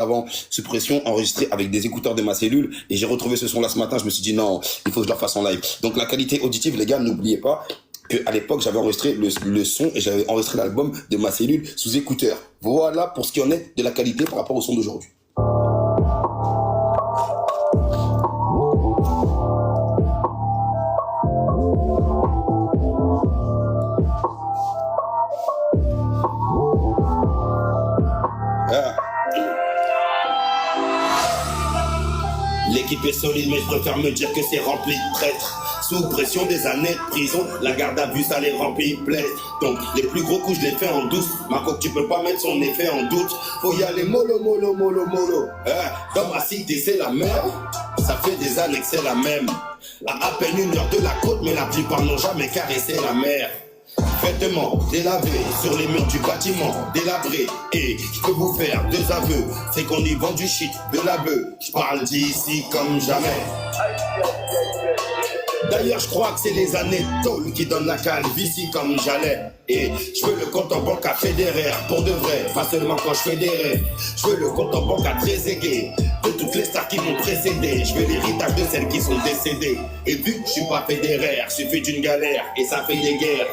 avant Suppression enregistré avec des écouteurs de ma cellule et j'ai retrouvé ce son là ce matin. Je me suis dit non, il faut que je le fasse en live. Donc la qualité auditive, les gars, n'oubliez pas qu'à l'époque j'avais enregistré le son et j'avais enregistré l'album de ma cellule sous écouteurs. Voilà pour ce qui en est de la qualité par rapport au son d'aujourd'hui. L'équipe est solide, mais je préfère me dire que c'est rempli de traîtres. Sous pression des années de prison, la garde à vue, ça les remplit plaît. Donc les plus gros coups, je les fais en douce. Ma coque, tu peux pas mettre son effet en doute. Faut y aller mollo, mollo, mollo, mollo. Dans ma cité, c'est la merde. Ça fait des années que c'est la même. À peine 1 heure de la côte, mais la plupart n'ont jamais caressé la mer. Vêtements délavés sur les murs du bâtiment, délabrés. Et je peux vous faire 2 aveux, c'est qu'on y vend du shit, de la bœuf. Je parle d'ici comme jamais. D'ailleurs, je crois que c'est les années tôle qui donnent la calvitie comme j'allais. Et je veux le compte en banque à Federer, pour de vrai, pas seulement quand je fais des rêves. Je veux le compte en banque à Trezeguet, de toutes les stars qui m'ont précédé. Je veux l'héritage de celles qui sont décédées. Et vu que je suis pas Federer, suffit d'une galère et ça fait des guerres.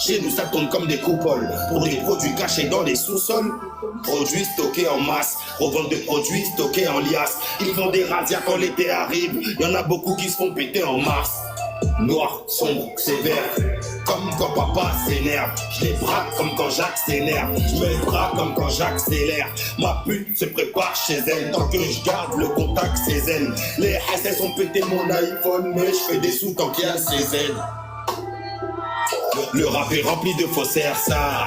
Chez nous, ça tourne comme des coupoles pour des produits cachés dans les sous-sols. Produits stockés en masse, revente de produits stockés en liasse. Ils font des razzias quand l'été arrive, y en a beaucoup qui se font péter en mars. Noir, sombre, sévère, comme quand papa s'énerve. Je les braque comme quand Jacques s'énerve. Je mets le bras comme quand Jacques s'élère. Ma pute se prépare chez elle. Tant que je garde le contact, c'est zen. Les SS ont pété mon iPhone, mais je fais des sous tant qu'il y a ces zen. Le rap est rempli de faussaires, ça.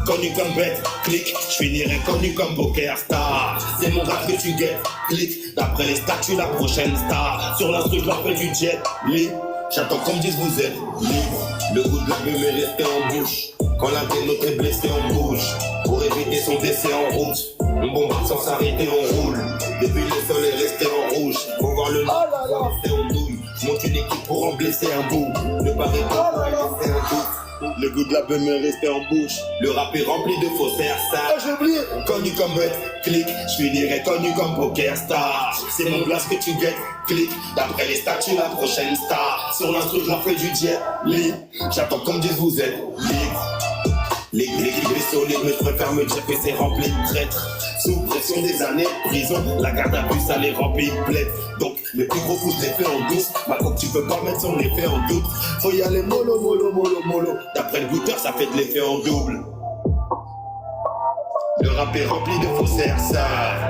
Connu comme bête, clic, je finirai connu comme poker star. C'est mon rap que tu guettes, clic. D'après les statuts, la prochaine star. Sur l'instru, je leur fais du jet, lit. J'attends qu'on me dise vous êtes libre. Le goût de la bulle est resté en bouche. Quand l'internaute est blessé, on bouge. Pour éviter son décès en route, on bombarde sans s'arrêter, on roule. Depuis le sol est resté en rouge. Faut voir le nom, c'est en douille. Je monte une équipe pour en blesser un bout. Ne paraît pas pour laisser un bout. Le goût de la beuh est resté en bouche. Le rap est rempli de faussaires, ça. J'ai oublié. Connu comme bête, clic. Je finirai connu comme poker star. C'est mon blast que tu guettes, clic. D'après les statuts, la prochaine star. Sur l'instru, je leur fais du jet, lit. J'attends qu'on me dise vous êtes libre. L'équipe est solide, mais je préfère me dire que c'est rempli de traîtres. Sous pression des années de prison, la garde à vue, ça les remplit de plaies. Donc, les plus gros coups, je les fais en douce. Ma coque, tu peux pas mettre son effet en doute. Faut y aller mollo, mollo, mollo, mollo. D'après le goûteur, ça fait de l'effet en double. Le rap est rempli de faussaires, ça.